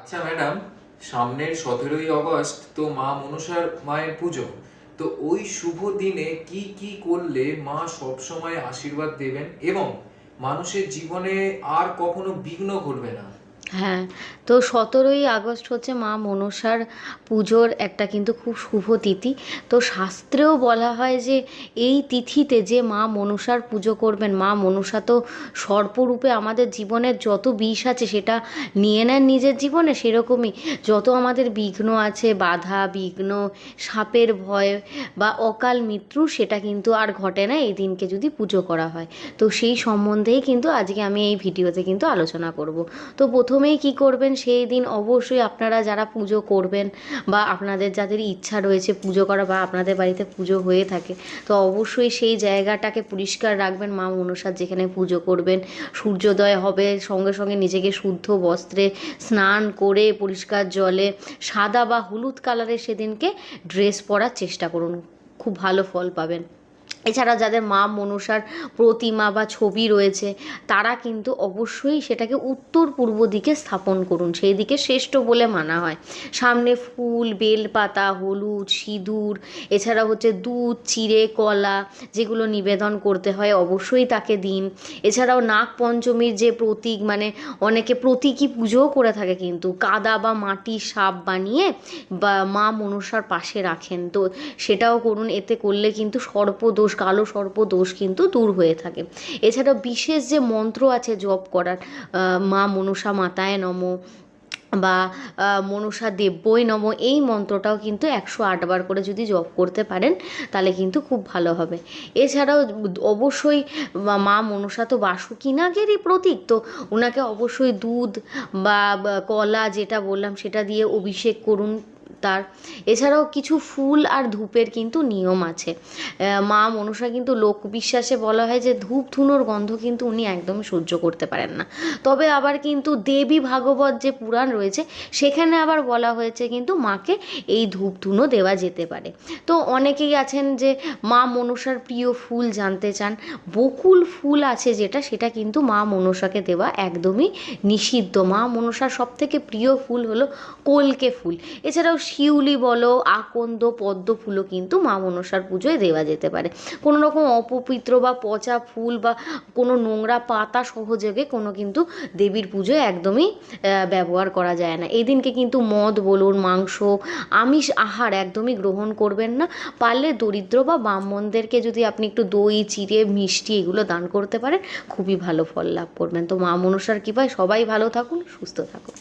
আচ্ছা ম্যাডাম, সামনের 17ই আগস্ট তো মা মনসার মায়ের পুজো। তো ওই শুভ দিনে কি কি করলে মা সব সময় আশীর্বাদ দেবেন এবং মানুষের জীবনে আর কখনো বিঘ্ন ঘটবে না? হ্যাঁ, তো 17ই আগস্ট হচ্ছে মা মনসার পুজোর একটা কিন্তু খুব শুভ তিথি। তো শাস্ত্রেও বলা হয় যে এই তিথিতে যে মা মনসার পুজো করবেন, মা মনসা তো সর্পরূপে আমাদের জীবনের যত বিষ আছে সেটা নিয়ে নেন নিজের জীবনে, সেরকমই যত আমাদের বিঘ্ন আছে, বাধা বিঘ্ন, সাপের ভয় বা অকাল মৃত্যু, সেটা কিন্তু আর ঘটে না এই দিনকে যদি পুজো করা হয়। তো সেই সম্বন্ধেই কিন্তু আজকে আমি এই ভিডিওতে কিন্তু আলোচনা করব। তো প্রথমেই কি করবেন, সেই দিন অবশ্যই আপনারা যারা পুজো করবেন বা আপনাদের যাদের ইচ্ছা রয়েছে পুজো করা বা আপনাদের বাড়িতে পুজো হয়ে থাকে, তো অবশ্যই সেই জায়গাটাকে পরিষ্কার রাখবেন। মা মনসার যেখানে পুজো করবেন, সূর্যোদয় হবে সঙ্গে সঙ্গে নিজেকে শুদ্ধ বস্ত্রে স্নান করে পরিষ্কার জলে সাদা বা হলুদ কালারের সেদিনকে ড্রেস পরার চেষ্টা করুন, খুব ভালো ফল পাবেন। এছাড়া যাদের মা মনসার প্রতিমা বা ছবি রয়েছে তারা কিন্তু অবশ্যই সেটাকে উত্তর পূর্ব দিকে স্থাপন করুন, সেই দিকে শ্রেষ্ঠ বলে মানা হয়। সামনে ফুল, বেলপাতা, হলুদ, সিঁদুর, এছাড়া হচ্ছে দুধ, চিড়ে, কলা, যেগুলো নিবেদন করতে হয় অবশ্যই তাকে দিন। এছাড়াও নাগ পঞ্চমীর যে প্রতীক, মানে অনেকে প্রতীকী পুজোও করে থাকে, কিন্তু কাদা বা মাটির সাপ বানিয়ে বা মা মনসার পাশে রাখেন, তো সেটাও করুন। এতে করলে কিন্তু সর্পদোষ, কালো সর্পদোষ কিন্তু দূর হয়ে থাকে। এছাড়াও বিশেষ যে মন্ত্র আছে জপ করার, মা মনসা মাতায় নমঃ বা মনসা দেব্যই নমঃ, এই মন্ত্রটাও কিন্তু 108 বার করে যদি জপ করতে পারেন তাহলে কিন্তু খুব ভালো হবে। এছাড়াও অবশ্যই মা মনসা তো বাসুকী নাগেরই প্রতীক, তো ওনাকে অবশ্যই দুধ বা কলা যেটা বললাম সেটা দিয়ে অভিষেক করুন তার। এছাড়াও কিছু ফুল আর ধূপের কিন্তু নিয়ম আছে। মা মনসা কিন্তু লোকবিশ্বাসে বলা হয় যে ধূপ ধুনোর গন্ধ কিন্তু উনি একদমই সহ্য করতে পারেন না। তবে আবার কিন্তু দেবী ভাগবত যে পুরাণ রয়েছে সেখানে আবার বলা হয়েছে কিন্তু মাকে এই ধূপ ধুনো দেওয়া যেতে পারে। তো অনেকেই আছেন যে মা মনসার প্রিয় ফুল জানতে চান, বকুল ফুল আছে যেটা, সেটা কিন্তু মা মনসাকে দেওয়া একদমই নিষিদ্ধ। মা মনসার সবথেকে প্রিয় ফুল হলো কলকে ফুল। এছাড়াও শিউলি বলো, আকন্দ, পদ্ম ফুলও কিন্তু মা মনসার পুজোয় দেওয়া যেতে পারে। কোনো রকম অপবিত্র বা পচা ফুল বা কোনো নোংরা পাতা সহযোগে কোনো কিন্তু দেবীর পুজোয় একদমই ব্যবহার করা যায় না। এই দিনকে কিন্তু মদ বলুন, মাংস, আমিষ আহার একদমই গ্রহণ করবেন না। পারলে দরিদ্র বা ব্রাহ্মণদেরকে যদি আপনি একটু দই, চিড়ে, মিষ্টি এগুলো দান করতে পারেন, খুবই ভালো ফল লাভ করবেন। তো মা মনসার কৃপায় সবাই ভালো থাকুন, সুস্থ থাকুন।